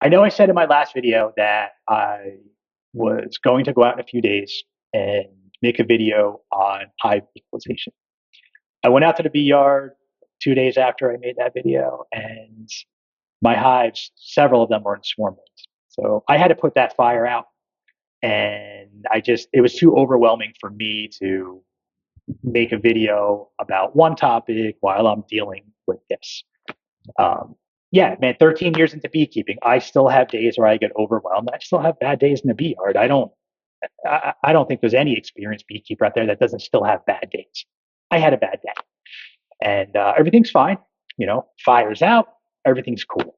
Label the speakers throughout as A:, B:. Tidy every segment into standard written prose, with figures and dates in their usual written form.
A: I know I said in my last video that I was going to go out in a few days and make a video on hive equalization. I went out to the bee yard 2 days after I made that video, and my hives, several of them were in swarm mode. So I had to put that fire out, and it was too overwhelming for me to make a video about one topic while I'm dealing with this. Um, yeah, man, 13 years into beekeeping, I still have days where I get overwhelmed. I still have bad days in the bee yard. I don't think there's any experienced beekeeper out there that doesn't still have bad days. I had a bad day, and everything's fine. Fire's out, everything's cool.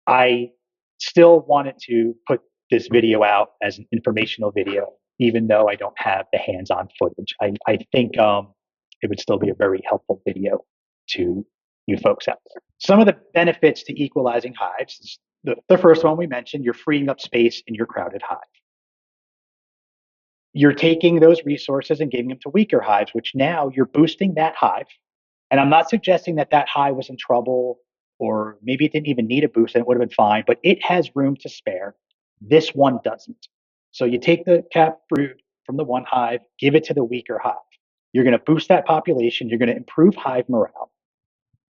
A: I still wanted to put this video out as an informational video, even though I don't have the hands-on footage. I think it would still be a very helpful video to you folks out there. Some of the benefits to equalizing hives is the first one we mentioned: you're freeing up space in your crowded hive. You're taking those resources and giving them to weaker hives, which now you're boosting that hive. And I'm not suggesting that that hive was in trouble, or maybe it didn't even need a boost and it would have been fine, but it has room to spare. This one doesn't. So you take the capped brood from the one hive, give it to the weaker hive. You're going to boost that population. You're going to improve hive morale.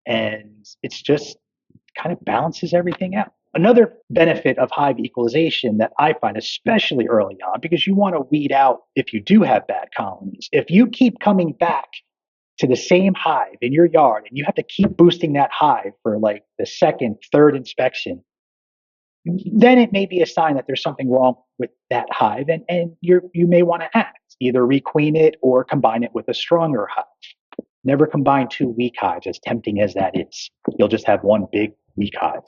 A: And it's just kind of balances everything out. Another benefit of hive equalization that I find, especially early on, because you want to weed out if you do have bad colonies. If you keep coming back to the same hive in your yard and you have to keep boosting that hive for like the second, third inspection, then it may be a sign that there's something wrong with that hive, and you may want to act, either requeen it or combine it with a stronger hive. Never combine two weak hives, as tempting as that is. You'll just have one big weak hive.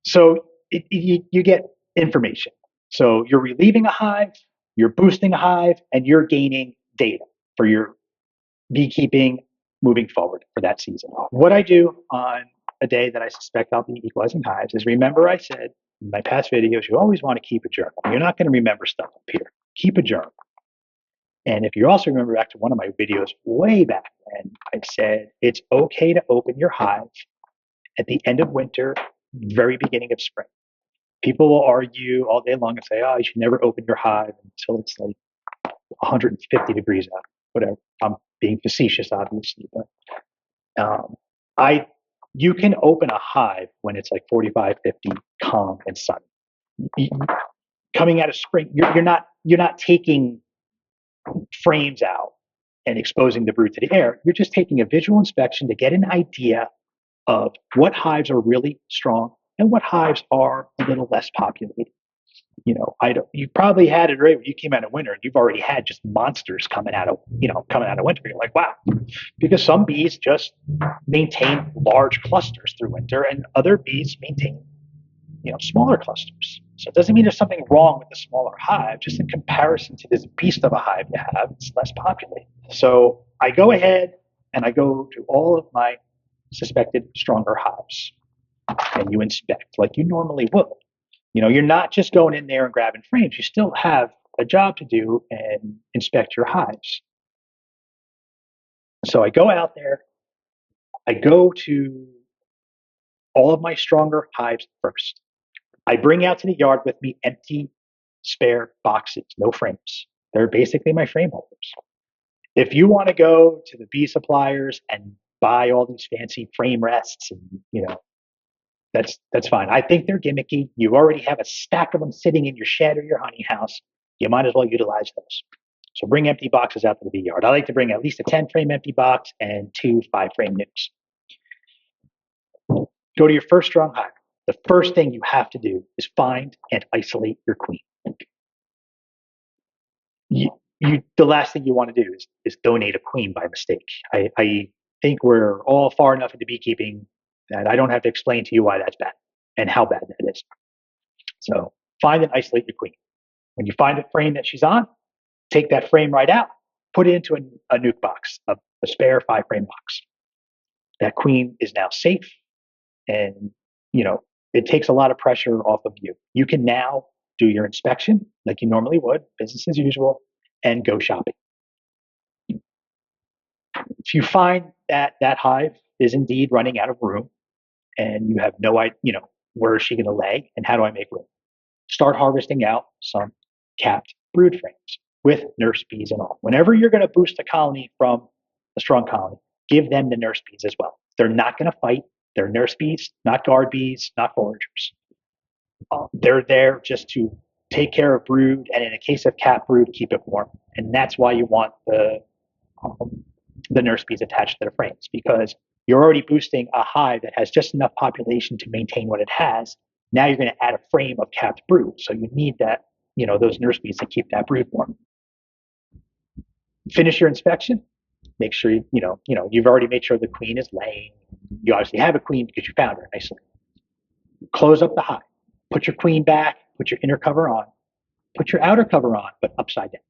A: So you get information. So you're relieving a hive, you're boosting a hive, and you're gaining data for your beekeeping moving forward for that season. What I do on a day that I suspect I'll be equalizing hives is, remember I said in my past videos, you always want to keep a journal. You're not going to remember stuff up here. Keep a journal. And if you also remember back to one of my videos way back when, I said it's okay to open your hive at the end of winter, very beginning of spring. People will argue all day long and say, oh, you should never open your hive until it's like 150 degrees out, whatever. I'm being facetious, obviously, but you can open a hive when it's like 45, 50, calm and sunny. Coming out of spring, you're not taking frames out and exposing the brood to the air. You're just taking a visual inspection to get an idea of what hives are really strong and what hives are a little less populated. You probably had it right when you came out of winter, and you've already had just monsters coming out of winter. You're like, wow, because some bees just maintain large clusters through winter, and other bees maintain, smaller clusters. So it doesn't mean there's something wrong with the smaller hive. Just in comparison to this beast of a hive you have, it's less populated. So I go ahead and I go to all of my suspected stronger hives, and you inspect like you normally would. You're not just going in there and grabbing frames. You still have a job to do and inspect your hives. So I go out there. I go to all of my stronger hives first. I bring out to the yard with me empty, spare boxes, no frames. They're basically my frame holders. If you want to go to the bee suppliers and buy all these fancy frame rests, and that's fine. I think they're gimmicky. You already have a stack of them sitting in your shed or your honey house. You might as well utilize those. So bring empty boxes out to the bee yard. I like to bring at least a 10-frame empty box and 2 5-frame nukes. Go to your first strong hive. The first thing you have to do is find and isolate your queen. The last thing you want to do is donate a queen by mistake. I think we're all far enough into beekeeping that I don't have to explain to you why that's bad and how bad that is. So find and isolate your queen. When you find a frame that she's on, take that frame right out, put it into a nuke box, a spare 5-frame box. That queen is now safe, and it takes a lot of pressure off of you. You can now do your inspection like you normally would, business as usual, and go shopping. If you find that that hive is indeed running out of room, and you have no idea, where is she going to lay and how do I make room? Start harvesting out some capped brood frames with nurse bees and all. Whenever you're going to boost a colony from a strong colony, give them the nurse bees as well. They're not going to fight. They're nurse bees, not guard bees, not foragers. They're there just to take care of brood, and in a case of capped brood, keep it warm. And that's why you want the nurse bees attached to the frames, because you're already boosting a hive that has just enough population to maintain what it has. Now you're going to add a frame of capped brood, so you need that, those nurse bees to keep that brood warm. Finish your inspection. Make sure you've already made sure the queen is laying. You obviously have a queen because you found her nicely. Close up the hive. Put your queen back. Put your inner cover on. Put your outer cover on, but upside down.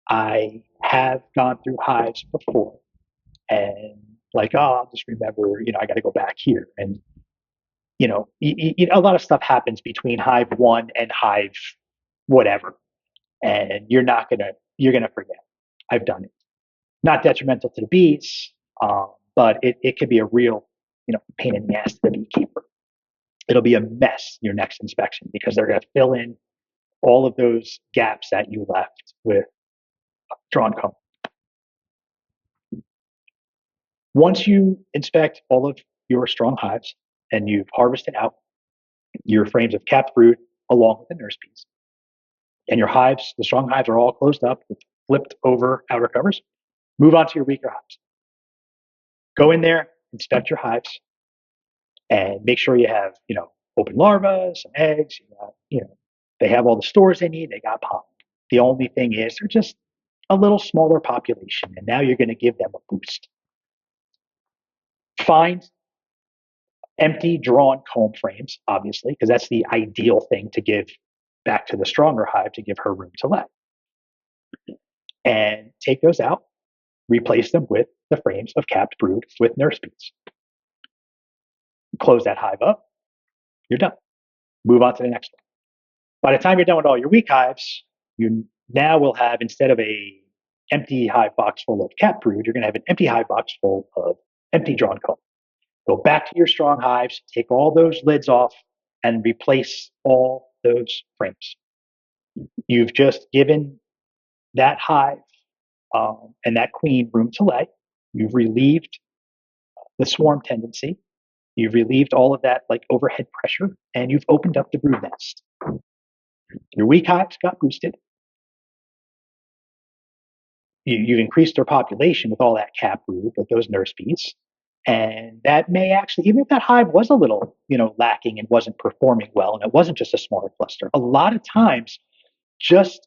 A: I have gone through hives before, and I'll just remember, I got to go back here, and a lot of stuff happens between hive one and hive whatever, and you're gonna forget. I've done it. Not detrimental to the bees, but it could be a real, pain in the ass to the beekeeper. It'll be a mess your next inspection because they're going to fill in all of those gaps that you left with drawn comb. Once you inspect all of your strong hives and you've harvested out your frames of capped brood along with the nurse bees, and your hives, the strong hives, are all closed up with flipped over outer covers, move on to your weaker hives. Go in there, inspect your hives, and make sure you have, open larvae, some eggs, they have all the stores they need, they got pollen. The only thing is they're just a little smaller population, and now you're going to give them a boost. Find empty drawn comb frames, obviously, because that's the ideal thing to give back to the stronger hive to give her room to lay. And take those out, replace them with the frames of capped brood with nurse bees. Close that hive up, you're done. Move on to the next one. By the time you're done with all your weak hives, you now will have, instead of a empty hive box full of capped brood, you're going to have an empty hive box full of empty drawn comb. Go back to your strong hives, take all those lids off, and replace all those frames. You've just given that hive and that queen room to lay. You've relieved the swarm tendency. You've relieved all of that overhead pressure, and you've opened up the brood nest. Your weak hives got boosted. You've increased their population with all that capped brood with those nurse bees. And that may actually, even if that hive was a little, lacking and wasn't performing well, and it wasn't just a smaller cluster, a lot of times just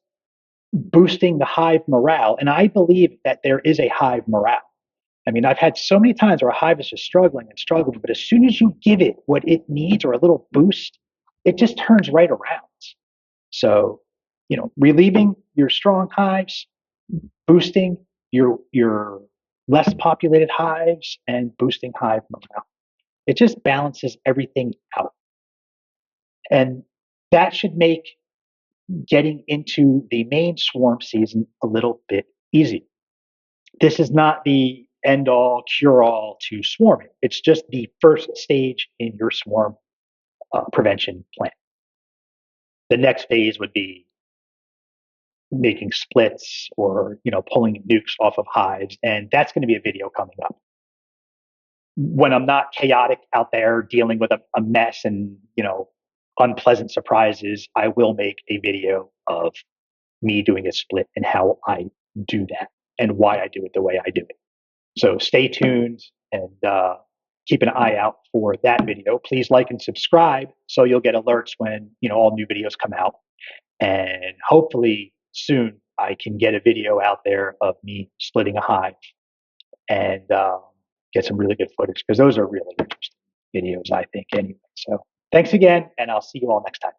A: boosting the hive morale, and I believe that there is a hive morale. I mean, I've had so many times where a hive is just struggling and struggling, but as soon as you give it what it needs or a little boost, it just turns right around. So, relieving your strong hives, boosting your less populated hives, and boosting hive morale. It just balances everything out. And that should make getting into the main swarm season a little bit easier. This is not the end all cure all to swarming. It's just the first stage in your swarm prevention plan. The next phase would be making splits or pulling nukes off of hives, and that's going to be a video coming up. When I'm not chaotic out there dealing with a mess and unpleasant surprises, I will make a video of me doing a split and how I do that and why I do it the way I do it. So stay tuned and keep an eye out for that video. Please like and subscribe so you'll get alerts when all new videos come out. And hopefully soon I can get a video out there of me splitting a hive and get some really good footage, because those are really interesting videos, I think, anyway. So thanks again, and I'll see you all next time.